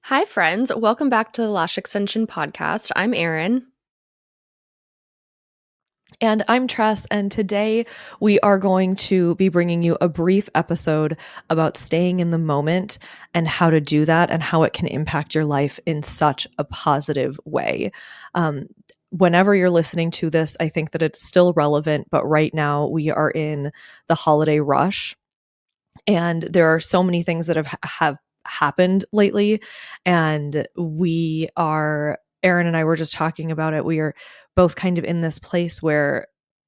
Hi, friends. Welcome back to the Lash Extension podcast. I'm Erin. And I'm Tress, and today we are going to be bringing you a brief episode about staying in the moment and how to do that and how it can impact your life in such a positive way. Um, Whenever you're listening to this, I think that it's still relevant, but right now we are in the holiday rush, and there are so many things that have happened lately, and Aaron and I were just talking about it. We are both kind of in this place where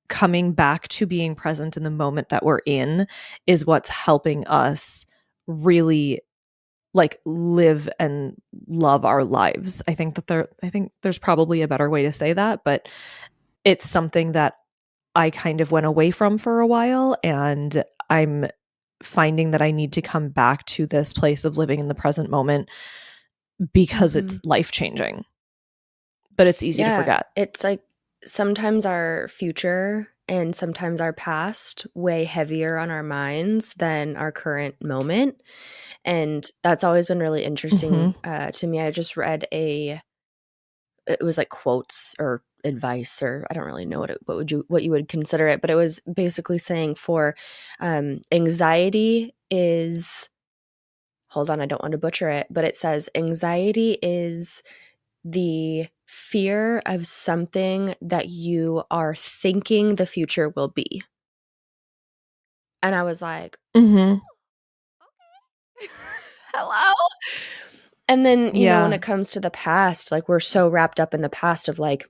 coming back to being present in the moment that we're in is what's helping us really like live and love our lives. I think there's probably a better way to say that, but it's something that I kind of went away from for a while, and I'm finding that I need to come back to this place of living in the present moment because Mhm. it's life changing, but it's easy to Yeah, forget. it's like sometimes our future and sometimes our past weigh heavier on our minds than our current moment. And that's always been really Hmm. interesting to me. I just read it was like quotes or advice, or I don't really know what you would consider it, but it was basically saying for anxiety is, hold on, I don't want to butcher it, but it says anxiety is the fear of something that you are thinking the future will be. And I was like, Hmm. hello? And then, when Yeah. it comes to the past, like we're so wrapped up in the past of like,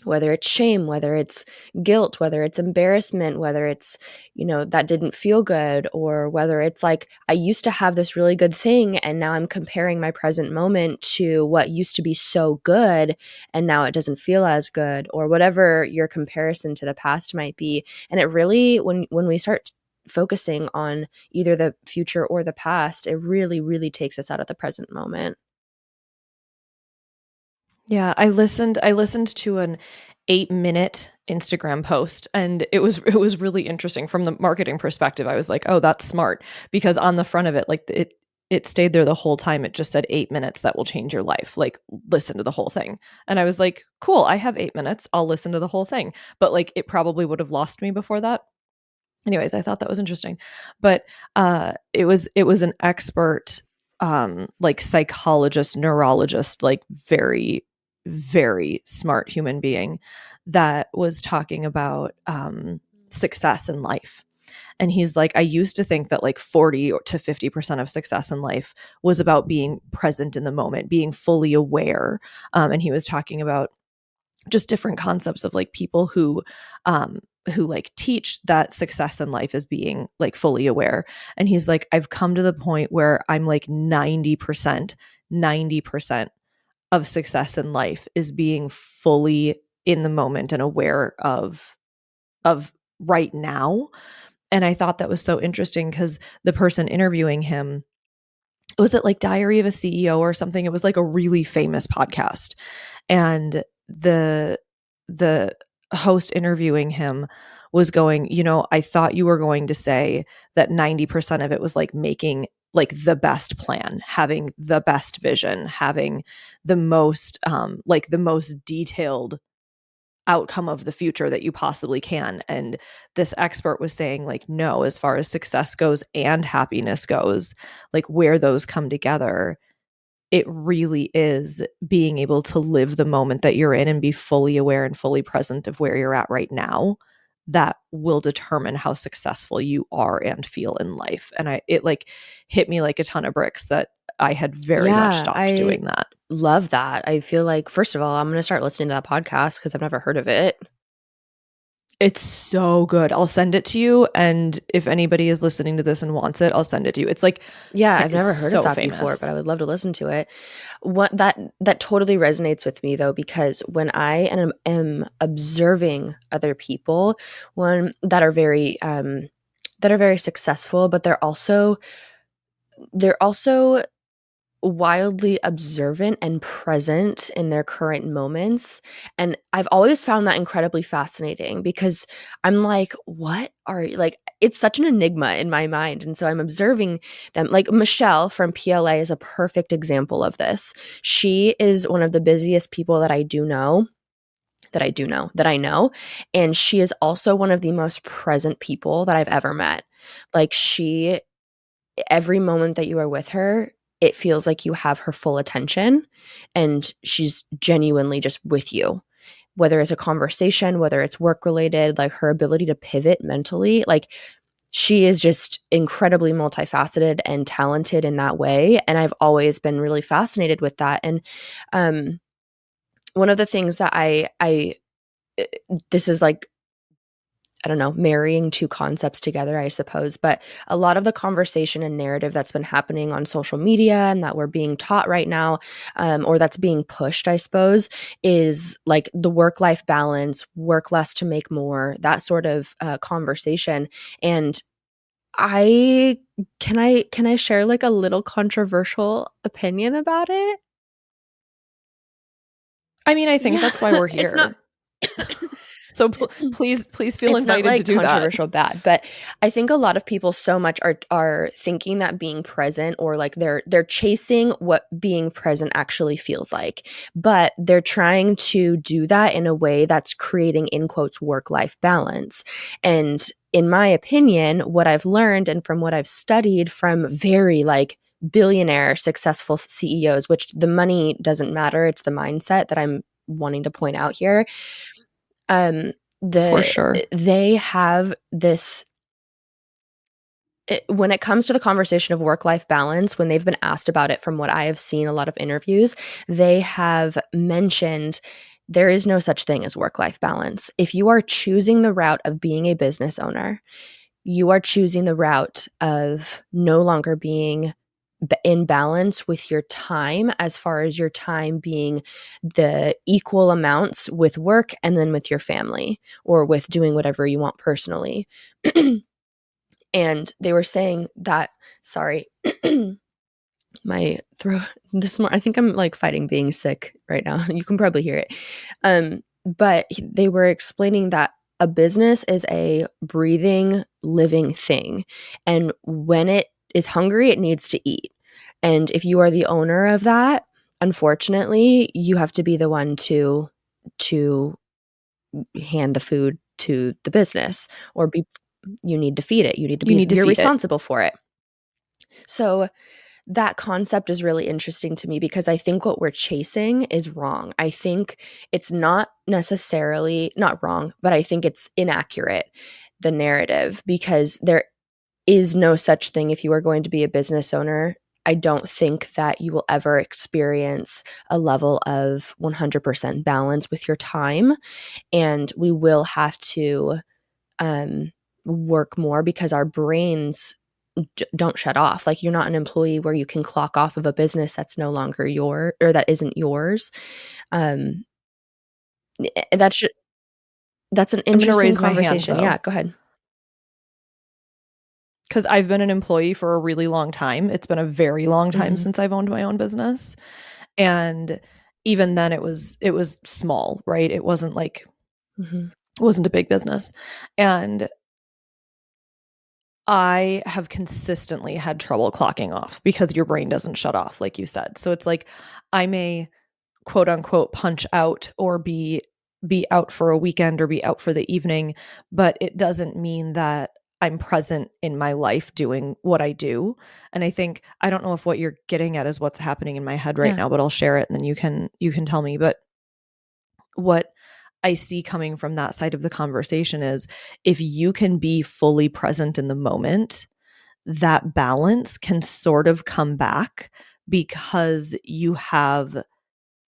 whether it's shame, whether it's guilt, whether it's embarrassment, whether it's, that didn't feel good, or whether it's like, I used to have this really good thing and now I'm comparing my present moment to what used to be so good and now it doesn't feel as good, or whatever your comparison to the past might be. And it really, when we start focusing on either the future or the past, it really, really takes us out of the present moment. Yeah, I listened to an 8-minute Instagram post, and it was really interesting from the marketing perspective. I was like, "Oh, that's smart," because on the front of it, like it stayed there the whole time. It just said 8 minutes that will change your life. Like, listen to the whole thing. And I was like, "Cool, I have 8 minutes. I'll listen to the whole thing." But like it probably would have lost me before that. Anyways, I thought that was interesting. But it was an expert, like psychologist, neurologist, like very, very smart human being that was talking about success in life. And he's like, I used to think that like 40 to 50% of success in life was about being present in the moment, being fully aware. And he was talking about just different concepts of like people who like teach that success in life is being like fully aware. And he's like, I've come to the point where I'm like 90% of success in life is being fully in the moment and aware of right now. And I thought that was so interesting because the person interviewing him, was it like Diary of a CEO or something? It was like a really famous podcast. And the host interviewing him was going, I thought you were going to say that 90% of it was like making like the best plan, having the best vision, having the most detailed outcome of the future that you possibly can. And this expert was saying, like, no, as far as success goes and happiness goes, like where those come together, it really is being able to live the moment that you're in and be fully aware and fully present of where you're at right now, that will determine how successful you are and feel in life. And it like hit me like a ton of bricks that I had very much Yeah, stopped I doing that. love that. I feel like, first of all, I'm going to start listening to that podcast because I've never heard of it. It's so good. I'll send it to you, and if anybody is listening to this and wants it, I'll send it to you. It's like Yeah, I've never heard of so that before, but famous. I would love to listen to it. What that totally resonates with me though, because when I am observing other people, one that are very successful, but they're also wildly observant and present in their current moments. And I've always found that incredibly fascinating because I'm like, what are like, it's such an enigma in my mind. And so I'm observing them. Like Michelle from PLA is a perfect example of this. She is one of the busiest people that I know. And she is also one of the most present people that I've ever met. Like every moment that you are with her, it feels like you have her full attention and she's genuinely just with you. Whether it's a conversation, whether it's work related, like her ability to pivot mentally, like she is just incredibly multifaceted and talented in that way. And I've always been really fascinated with that. And um, one of the things that this is like, I don't know, marrying two concepts together, I suppose. But a lot of the conversation and narrative that's been happening on social media and that we're being taught right now, or that's being pushed, I suppose, is like the work life balance, work less to make more, that sort of conversation. And I share like a little controversial opinion about it? I mean, I think Yeah, that's why we're it's not. here. So please feel It's not invited to like do that. controversial bad, but I think a lot of people so much are thinking that being present, or like they're chasing what being present actually feels like. But they're trying to do that in a way that's creating in quotes work-life balance. And in my opinion, what I've learned and from what I've studied from very like billionaire successful CEOs, which the money doesn't matter, it's the mindset that I'm wanting to point out here. um For the sure. they have this when it comes to the conversation of work life balance, when they've been asked about it, from what I have seen a lot of interviews, they have mentioned there is no such thing as work life balance. If you are choosing the route of being a business owner, you are choosing the route of no longer being in balance with your time, as far as your time being the equal amounts with work and then with your family or with doing whatever you want personally. And they were saying that, sorry, my throat this morning, I think I'm like fighting being sick right now. You can probably hear it. But they were explaining that a business is a breathing, living thing. And when it is hungry, it needs to eat. And if you are the owner of that, unfortunately, you have to be the one to hand the food to the business, or be you need to feed it. You need to You be need to you're feed it. responsible for it. So that concept is really interesting to me because I think what we're chasing is wrong. I think it's not necessarily not wrong, but I think it's inaccurate, the narrative, because there is no such thing. If you are going to be a business owner, I don't think that you will ever experience a level of 100% balance with your time. And we will have to um, work more because our brains don't shut off. Like, you're not an employee where you can clock off of a business that's no longer your, or that isn't yours. Um, that should that's an I'm going to interesting raise my hand conversation. though, Yeah, go ahead. because I've been an employee for a really long time. It's been a very long time Mhm, since I've owned my own business. And even then it was small, right? It wasn't like mhm. it wasn't a big business. And I have consistently had trouble clocking off because your brain doesn't shut off, like you said. So it's like I may quote unquote punch out or be out for a weekend or be out for the evening, but it doesn't mean that I'm present in my life doing what I do. And I think I don't know if what you're getting at is what's happening in my head right Yeah. now, but I'll share it and then you can tell me. But what I see coming from that side of the conversation is if you can be fully present in the moment, that balance can sort of come back because you have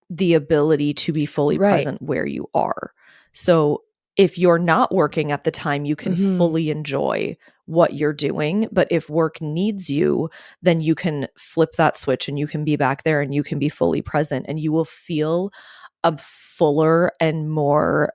the ability to be fully Right. present where you are. So if you're not working at the time, you can Mhm. fully enjoy what you're doing. But if work needs you, then you can flip that switch and you can be back there and you can be fully present and you will feel a fuller and more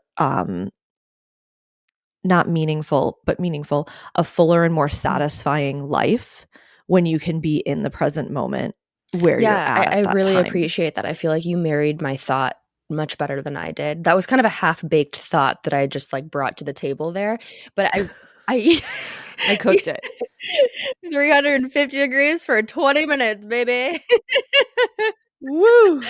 not meaningful, but meaningful, a fuller and more Mm. satisfying life when you can be in the present moment. where you're Yeah, at I that really time. appreciate that. I feel like you married my thought much better than I did. That was kind of a half-baked thought that I just, like, brought to the table there, but I I cooked it. 350 degrees for 20 minutes, baby. Woo!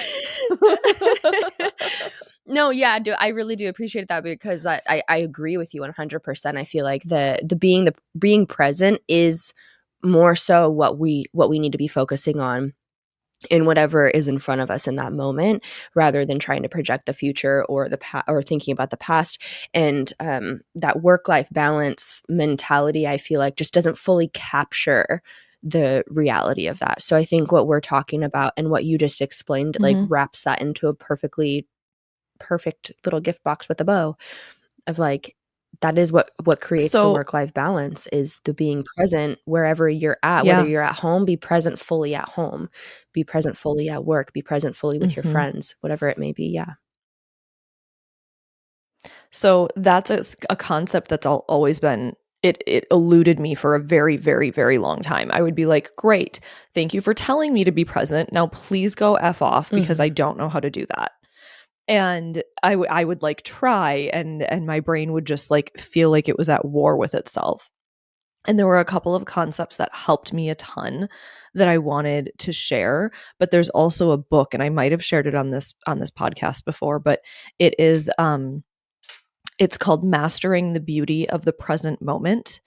No, yeah, I really do appreciate that because I agree with you 100%. I feel like the being present is more so what we need to be focusing on in whatever is in front of us in that moment, rather than trying to project the future or or thinking about the past. And that work-life balance mentality, I feel like, just doesn't fully capture the reality of that. So I think what we're talking about and what you just explained, like, Mhm. wraps that into a perfectly perfect little gift box with a bow of, like, that is what creates the So, work-life balance, is the being present wherever you're at. Whether yeah. you're at home, be present fully at home, be present fully at work, be present fully with your Mhm. friends, whatever it may be, yeah. So that's a concept that's always been it eluded me for a very, very, very long time. I would be like, "Great. Thank you for telling me to be present. Now please go F off because I Mhm. don't know how to do that." And I would like try and my brain would just like feel like it was at war with itself. And there were a couple of concepts that helped me a ton that I wanted to share, but there's also a book, and I might have shared it on this podcast before, but it is it's called Mastering the Beauty of the Present Moment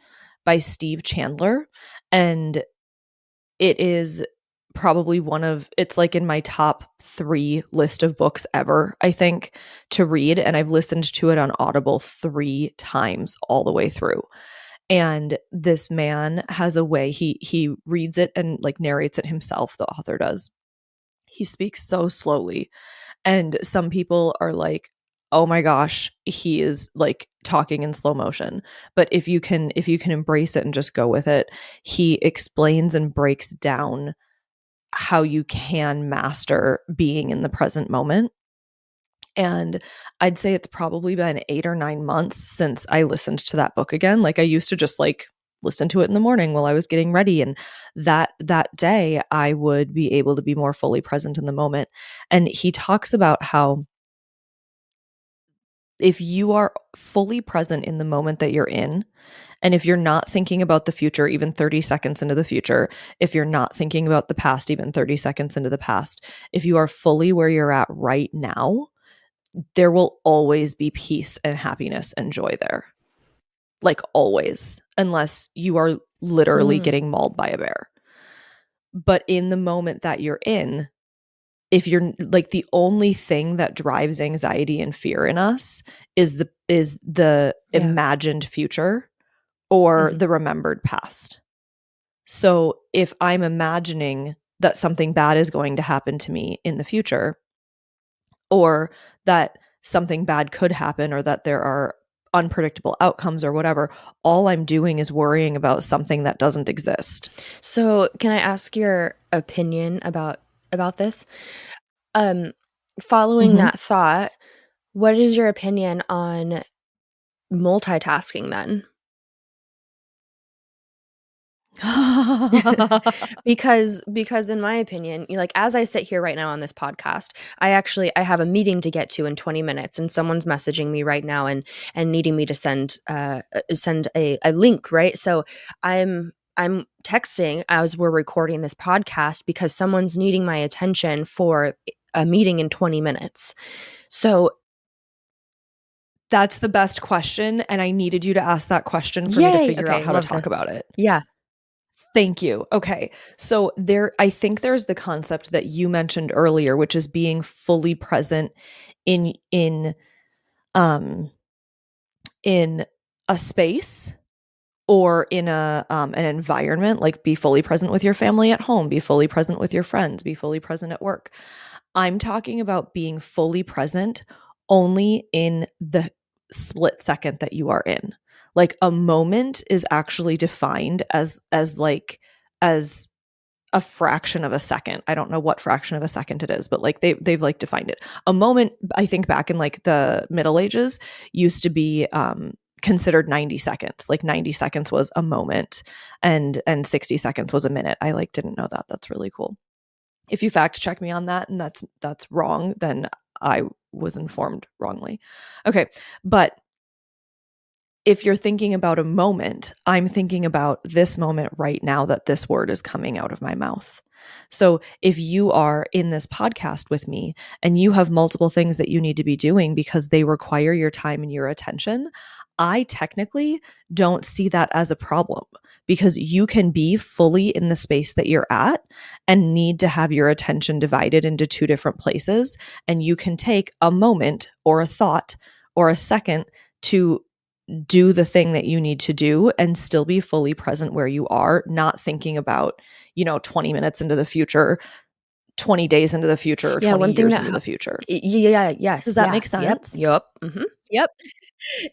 by Steve Chandler. And it is probably it's like in my top 3 list of books ever, I think, to read. And I've listened to it on Audible 3 times all the way through. And this man has a way, he reads it and like narrates it himself, the author does. He speaks so slowly, and some people are like, "Oh my gosh, he is like talking in slow motion." But if you can embrace it and just go with it, he explains and breaks down how you can master being in the present moment. And I'd say it's probably been 8 or 9 months since I listened to that book again. Like I used to just like listen to it in the morning while I was getting ready, and that day I would be able to be more fully present in the moment. And he talks about how if you are fully present in the moment that you're in, and if you're not thinking about the future even 30 seconds into the future, if you're not thinking about the past even 30 seconds into the past, if you are fully where you're at right now, there will always be peace and happiness and joy there. Like always, unless you are literally Mm. getting mauled by a bear. But in the moment that you're in, if you're like the only thing that drives anxiety and fear in us is the Yeah. imagined future or Mhm. the remembered past. So if I'm imagining that something bad is going to happen to me in the future, or that something bad could happen, or that there are unpredictable outcomes or whatever, all I'm doing is worrying about something that doesn't exist. So, can I ask your opinion about this? Um, Following Mhm. that thought, what is your opinion on multitasking then? Because in my opinion, like, as I sit here right now on this podcast, I have a meeting to get to in 20 minutes, and someone's messaging me right now and needing me to send a link, right? So I'm texting as we're recording this podcast because someone's needing my attention for a meeting in 20 minutes. So, That's the best question, and I needed you to ask that question for me to yay. figure out Okay, how to love this. talk about it. Yeah. Thank you. Okay. So I think there's the concept that you mentioned earlier, which is being fully present in um in a space or in an environment, like be fully present with your family at home, be fully present with your friends, be fully present at work. I'm talking about being fully present only in the split second that you are in. Like a moment is actually defined as a fraction of a second. I don't know what fraction of a second it is, but like they've like defined it. A moment, I think back in like the Middle Ages, used to be considered 90 seconds. Like 90 seconds was a moment, and 60 seconds was a minute. I like didn't know that. That's really cool. If you fact check me on that and that's wrong, then I was informed wrongly. Okay. But if you're thinking about a moment, I'm thinking about this moment right now that this word is coming out of my mouth. So if you are in this podcast with me and you have multiple things that you need to be doing because they require your time and your attention, I technically don't see that as a problem because you can be fully in the space that you're at and need to have your attention divided into two different places. And you can take a moment or a thought or a second to do the thing that you need to do and still be fully present where you are, not thinking about, 20 minutes into the future, 20 days into the future, or Yeah, 20 one thing years that into the future. yeah, Does yes, that yeah, make yep, sense? yep, yep.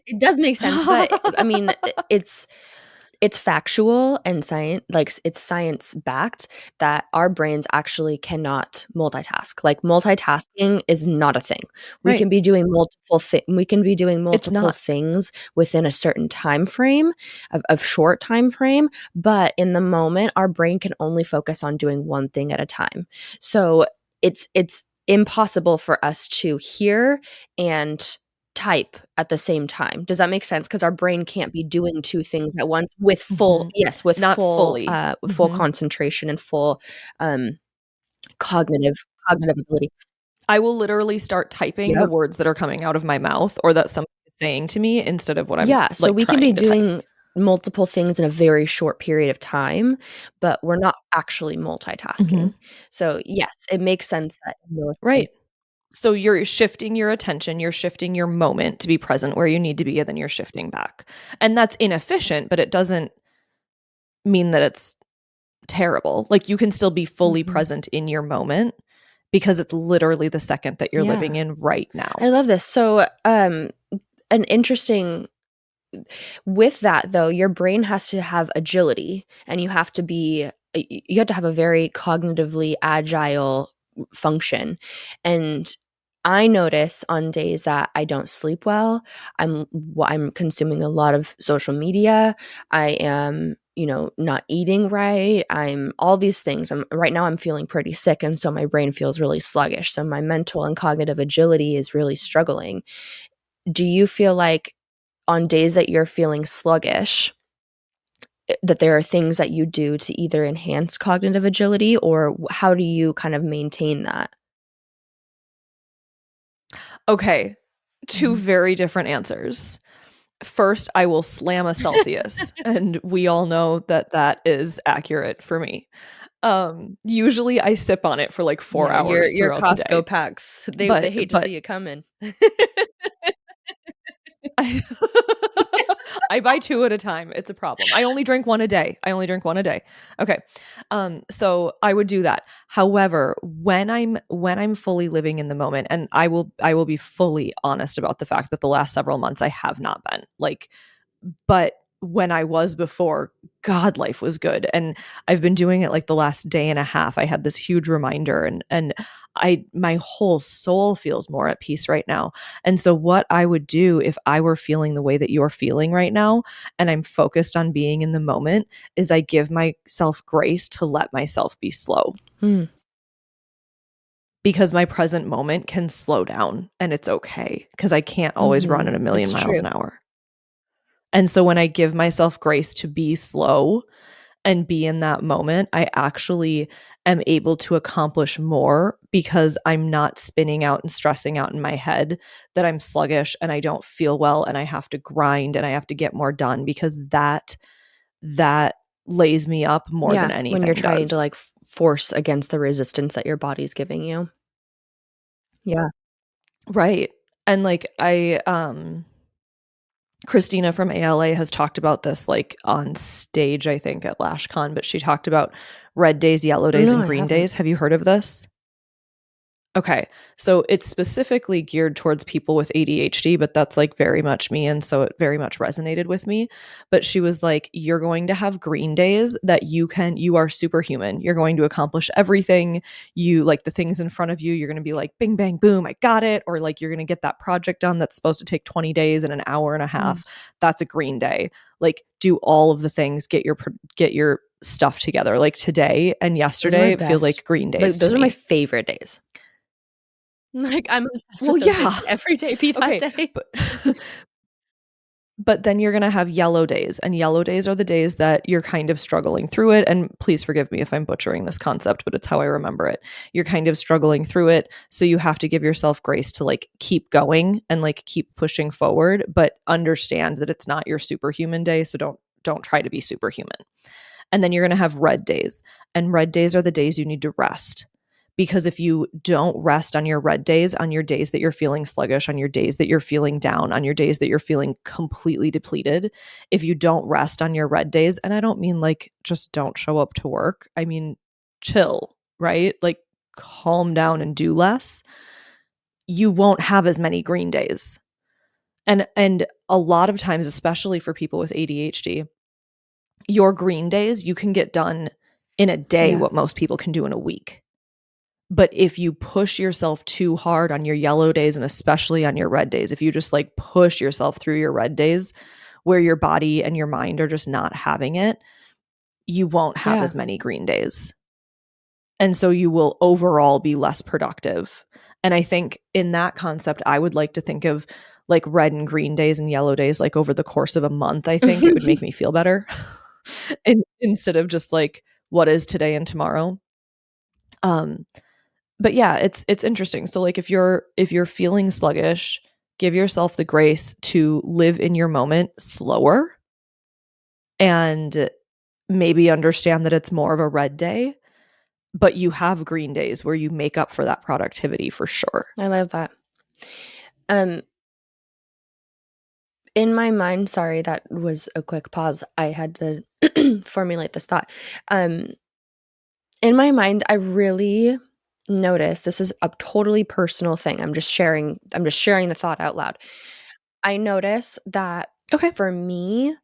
It does make sense, but I mean, it's factual and science, like it's science backed that our brains actually cannot multitask. Like multitasking is not a thing. We Right. can be doing It's multiple not. things within a certain time frame of short time frame, but in the moment our brain can only focus on doing one thing at a time. So it's impossible for us to hear and type at the same time. Does that make sense? Because our brain can't be doing 2 things at once with full, Mhm. yes, with Not fully. full Mhm. concentration and full, um, cognitive cognitive ability. I will literally start typing the Yep. words that are coming out of my mouth or that somebody is saying to me instead of what I'm, Yeah, so like, we can be trying to type. doing multiple things in a very short period of time, but we're not actually Mhm. multitasking. So, yes, it makes sense that in those Right. sense. So you're shifting your attention, you're shifting your moment to be present where you need to be, and then you're shifting back. And that's inefficient, but it doesn't mean that it's terrible. Like you can still be fully Mhm. present in your moment because it's literally the second that you're living Yeah. in right I now. love this. So, an interesting with that though, your brain has to have agility and you have to have a very cognitively agile function. And I notice on days that I don't sleep well, I'm consuming a lot of social media. I am, not eating right. I'm all these things. Right now I'm feeling pretty sick and so my brain feels really sluggish. So my mental and cognitive agility is really struggling. Do you feel like on days that you're feeling sluggish, that there are things that you do to either enhance cognitive agility or how do you kind of maintain that? Okay, two Mhm. very different answers. First, I will slam a Celsius, and we all know that that is accurate for me. Usually I sip on it for like 4 Yeah, hours your throughout the day. Costco packs, they But hate to but see it coming. I I buy 2 at a time, it's a problem. I only drink 1 a day. I only drink 1 a day. Okay. So I would do that. However, when I'm fully living in the moment, and I will be fully honest about the fact that the last several months I have not been. Like, but when I was before, God, life was good. And I've been doing it like the last day and a half. I had this huge reminder, and my whole soul feels more at peace right now. And so what I would do if I were feeling the way that you're feeling right now and I'm focused on being in the moment is I give myself grace to let myself be slow Mm, because my present moment can slow down and it's okay because I can't always run at mhm, a million it's miles true. an hour. And so when I give myself grace to be slow and be in that moment, I actually am able to accomplish more because I'm not spinning out and stressing out in my head that I'm sluggish and I don't feel well and I have to grind and I have to get more done because that lays me up more than Yeah, when you're anything trying to, does. like, force against the resistance that your body's giving you. Yeah. Right. And like Christina from ALA has talked about this like on stage, I think at LashCon, but she talked about red days, yellow days, No, and I green haven't. days. Have you heard of this? Okay. So it's specifically geared towards people with ADHD, but that's like very much me. And so it very much resonated with me. But she was like, you're going to have green days that you are superhuman. You're going to accomplish everything. You like the things in front of you. You're going to be like, bing, bang, boom, I got it. Or like, you're going to get that project done that's supposed to take 20 days in an hour and a Mm, half. That's a green day. Like, do all of the things, get your stuff together. Like today and Those are my yesterday feel best. like green Like, days to those are my me. favorite days. Like, I'm obsessed Well, with those yeah. days. Every day be that Okay, day. but then you're going to have yellow days, and yellow days are the days that you're kind of struggling through it. And please forgive me if I'm butchering this concept, but it's how I remember it. You're kind of struggling through it, so you have to give yourself grace to like keep going and like keep pushing forward, but understand that it's not your superhuman day, so don't try to be superhuman. And then you're going to have red days, and red days are the days you need to rest. Because if you don't rest on your red days, on your days that you're feeling sluggish, on your days that you're feeling down, on your days that you're feeling completely depleted, if you don't rest on your red days, and I don't mean like just don't show up to work, I mean chill, right? Like calm down and do less, you won't have as many green days. And a lot of times, especially for people with ADHD, your green days, you can get done in a day Yeah. what most people can do in a week. But if you push yourself too hard on your yellow days, and especially on your red days, if you just like push yourself through your red days where your body and your mind are just not having it, you won't have Yeah. as many green days. And so you will overall be less productive. And I think in that concept, I would like to think of like red and green days and yellow days like over the course of a month. I think it would make me feel better. And instead of just like what is today and tomorrow. Um, but yeah, it's interesting. So like if you're feeling sluggish, give yourself the grace to live in your moment slower and maybe understand that it's more of a red day, but you have green days where you make up for that productivity for sure. I love that. Um, in my mind, sorry, that was a quick pause. I had to formulate this thought. In my mind, I really noticed this is a totally personal thing. I'm just sharing the thought out loud. I notice that Okay. for me,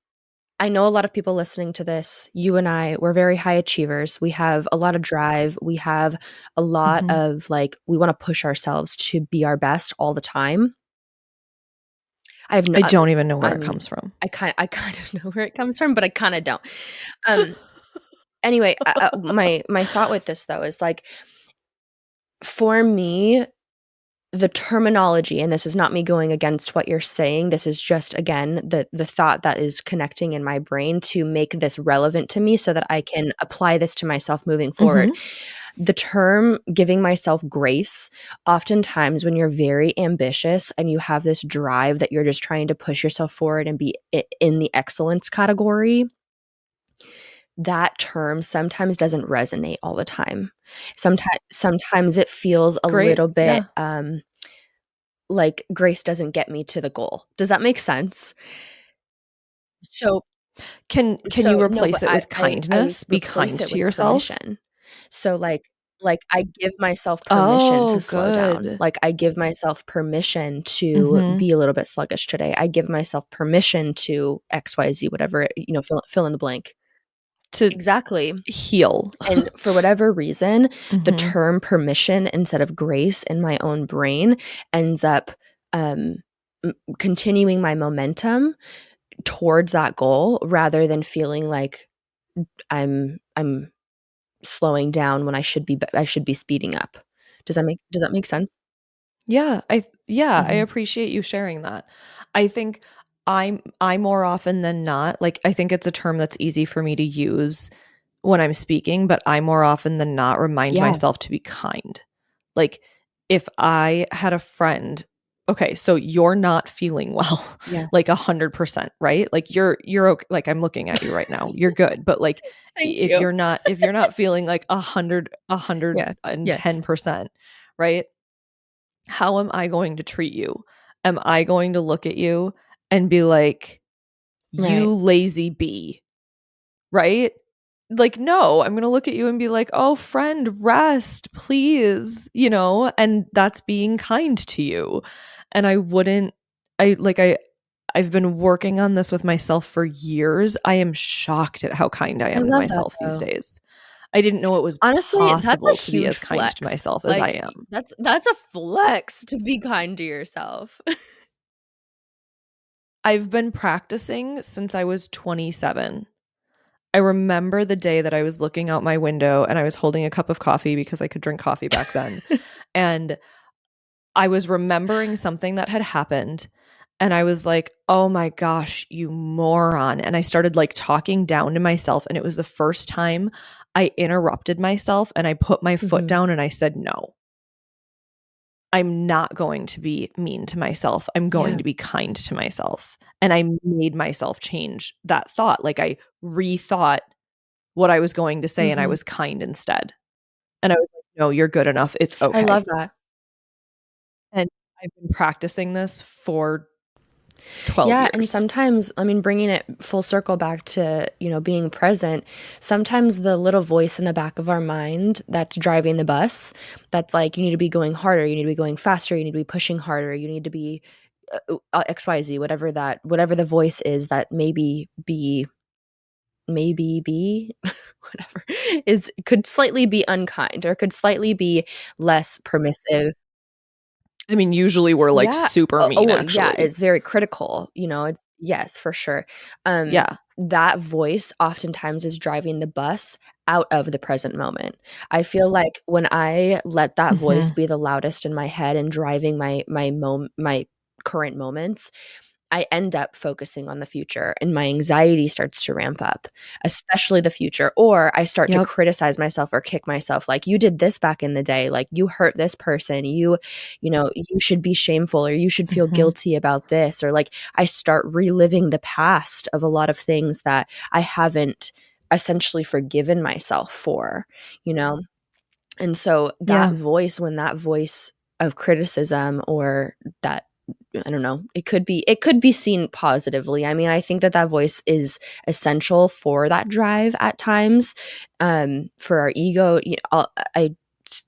I know a lot of people listening to this, you and I, we're very high achievers. We have a lot of drive. We have a lot Mhm. of like, we want to push ourselves to be our best all the time. I have no, I don't even know where I it mean, comes from. I kind of know where it comes from, but I kind of don't. Um, anyway, my thought with this though is like, for me, the terminology, and this is not me going against what you're saying, this is just again the thought that is connecting in my brain to make this relevant to me so that I can apply this to myself moving forward. Mhm. The term giving myself grace, oftentimes when you're very ambitious and you have this drive that you're just trying to push yourself forward and be in the excellence category, that term sometimes doesn't resonate all the time. Sometimes it feels a Great. little bit Yeah. like grace doesn't get me to the goal. Does that make sense? So Can you so no, but replace it with I kindness? Be kind replace it to with yourself? permission. So I give myself permission to Oh, slow down. good. Like I give myself permission to Mhm. be a little bit sluggish today. I give myself permission to XYZ, whatever, fill in the blank. To Exactly. heal. And for whatever reason, the Mhm. term permission instead of grace in my own brain ends up um, continuing my momentum towards that goal rather than feeling like I'm slowing down when I should be speeding up. Does that make sense? Yeah, I Mhm. appreciate you sharing that. I think I more often than not, like I think it's a term that's easy for me to use when I'm speaking, but I more often than not remind Yeah. myself to be kind. Like if I had a friend, okay, so you're not feeling well, Yeah. like 100%, right? Like you're okay, like I'm looking at you right now. You're good, but like Thank you. if you're not feeling like 100 Yeah. and Yes. 10%, right? How am I going to treat you? Am I going to look at you and be like, Right. you lazy bee, right? Like, no, I'm going to look at you and be like, oh, friend, rest, please, and that's being kind to you. And I wouldn't, I've been working on this with myself for years. I am shocked at how kind I I am to love that myself these though. days. I didn't know it was Honestly, that's a possible to be huge as kind to flex. myself as I Like, am. that's a flex to be kind to yourself. I've been practicing since I was 27. I remember the day that I was looking out my window and I was holding a cup of coffee because I could drink coffee back then. And I was remembering something that had happened. And I was like, oh my gosh, you moron. And I started like talking down to myself. And it was the first time I interrupted myself and I put my foot Mhm. down and I said, no, I'm not going to be mean to myself. I'm going Yeah. to be kind to myself. And I made myself change that thought. Like I rethought what I was going to say and I Mhm. was kind instead. And I was like, no, you're good enough. It's I okay. love that. And I've been practicing this for 12 Yeah, and years. sometimes, I mean, bringing it full circle back to, being present, sometimes the little voice in the back of our mind that's driving the bus, that's like, you need to be going harder, you need to be going faster, you need to be pushing harder, you need to be XYZ, whatever the voice is that maybe be whatever is could slightly be unkind or could slightly be less permissive. I mean, usually we're like Yeah. super mean, Yeah, actually. it's very critical, it's yes, for sure. Yeah. That voice oftentimes is driving the bus out of the present moment. I feel like when I let that voice Mhm. be the loudest in my head and driving my current moments, I end up focusing on the future and my anxiety starts to ramp up, especially the future. Or I start to Yep. criticize myself or kick myself like, you did this back in the day, like you hurt this person, you should be shameful or you should feel Mhm. guilty about this. Or like I start reliving the past of a lot of things that I haven't essentially forgiven myself for, you know? And so that Yeah. voice, when that voice of criticism or that I don't know, it could be seen positively. I mean, I think that that voice is essential for that drive at times, for our ego. I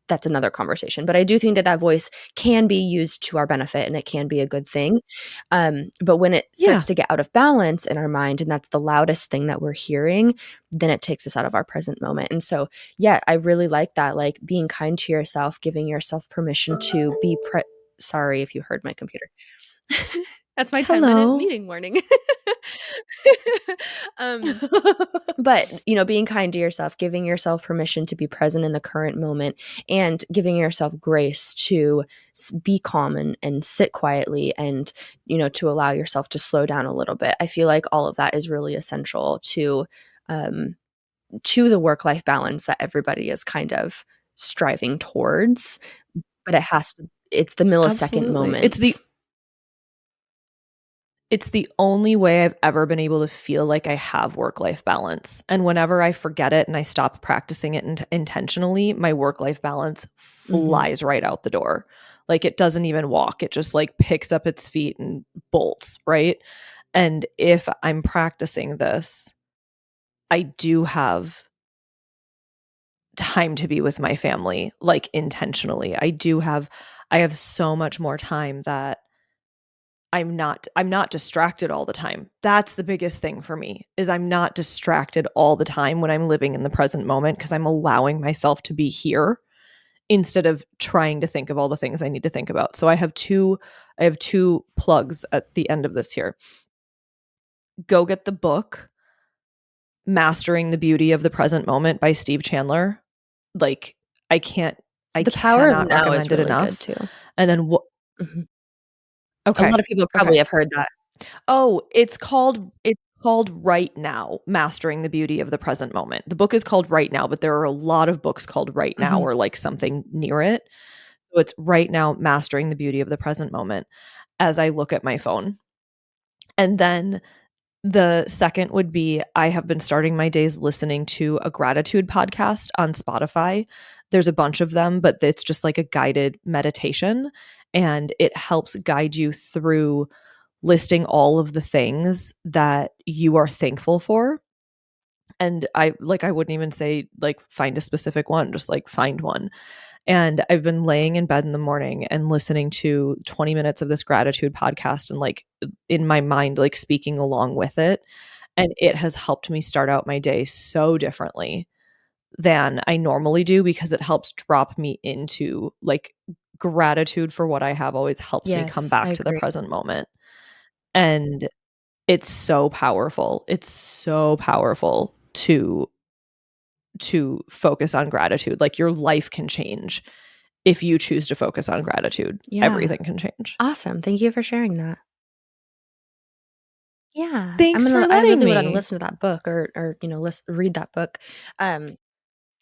That's another conversation, but I do think that that voice can be used to our benefit and it can be a good thing. But when it Yeah. starts to get out of balance in our mind and that's the loudest thing that we're hearing, then it takes us out of our present moment. And so, yeah, I really like that, like being kind to yourself, giving yourself permission to be sorry if you heard my computer. That's my 10-minute Hello. meeting warning. um but being kind to yourself, giving yourself permission to be present in the current moment, and giving yourself grace to be calm and sit quietly, and to allow yourself to slow down a little bit. I feel like all of that is really essential um to the work life balance that everybody is kind of striving towards, but it's the millisecond Absolutely. It's the moments. It's the only way I've ever been able to feel like I have work-life balance, and whenever I forget it and I stop practicing it intentionally, my work-life balance Mhm. flies right out the door. Like, it doesn't even walk, it just, like, picks up its feet and bolts, right? And if I'm practicing this, I do have time to be with my family, like, intentionally. I have so much more time that I'm not distracted all the time. That's the biggest thing for me, is I'm not distracted all the time when I'm living in the present moment because I'm allowing myself to be here instead of trying to think of all the things I need to think about. So I have two plugs at the end of this here. Go get the book Mastering the Beauty of the Present Moment by Steve Chandler. Like, I can't I The Power of cannot Now is recommend it really good enough. too. And then what Mhm. A Okay. lot of people Okay. probably have heard that. Oh, it's called Right Now, Mastering the Beauty of the Present Moment. The book is called Right Now, but there are a lot of books called Right Now Mhm. or like something near it. So it's Right Now, Mastering the Beauty of the Present Moment as I look at my phone. And then the second would be I have been starting my days listening to a gratitude podcast on Spotify. There's a bunch of them, but it's just like a guided meditation and it helps guide you through listing all of the things that you are thankful for. And I wouldn't even say like find a specific one, just like find one. And I've been laying in bed in the morning and listening to 20 minutes of this gratitude podcast and like in my mind, like speaking along with it. And it has helped me start out my day so differently than I normally do because it helps drop me into like gratitude for what I have always helps me come Yes, I back to the agree. present moment. And it's so powerful. It's so powerful to focus on gratitude. Like, your life can change if you choose to focus on gratitude. Yeah. Everything can change. Awesome. Thank you for sharing that. Yeah. Thanks for I letting really want to me. listen to that book or read that book.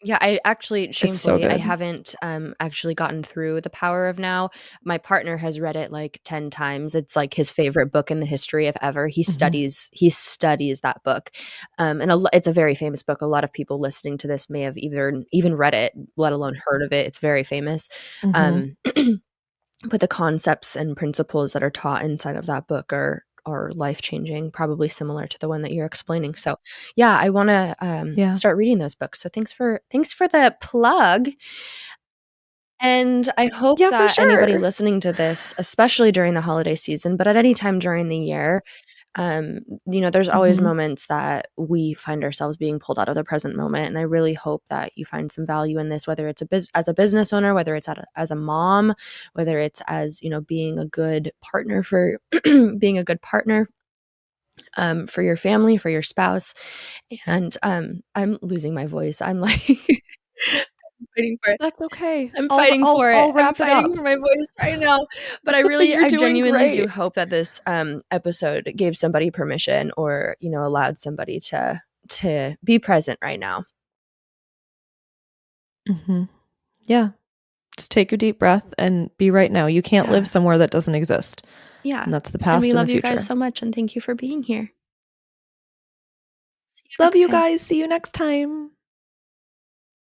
Yeah, I actually It's so shamefully, I good. haven't, actually gotten through The Power of Now. My partner has read it, like, 10 times. It's, like, his favorite book in the history of ever. He studies that book. And it's a very famous book. A lot of people listening to this may have even read it, let alone heard of it. It's very famous. Mhm. Um, but the concepts and principles that are taught inside of that book are life-changing, probably similar to the one that you're explaining. So, yeah, I wanna, Yeah. start reading those books. So thanks for the plug, and I hope Yeah, for that anybody sure. listening to this, especially during the holiday season, but at any time during the year, there's always Mhm. moments that we find ourselves being pulled out of the present moment, and I really hope that you find some value in this, whether it's as a business owner, whether it's as a mom, whether it's as, being a good partner for being a good partner for your family, for your spouse. And I'm losing my voice. I'm like I'm fighting for it. That's okay. I'm I'll fighting I'll for it. I'll I'm wrap it fighting up. for my voice right now. But You're I doing genuinely do great. hope that this episode gave somebody permission or, allowed somebody to be present right now. Mhm. Yeah. Just take a deep breath and be right now. You can't live Yeah. somewhere that doesn't exist. Yeah. And that's the And we past and the love you guys future. so much and thank you for being here. See you Love next you time. guys. See you next time.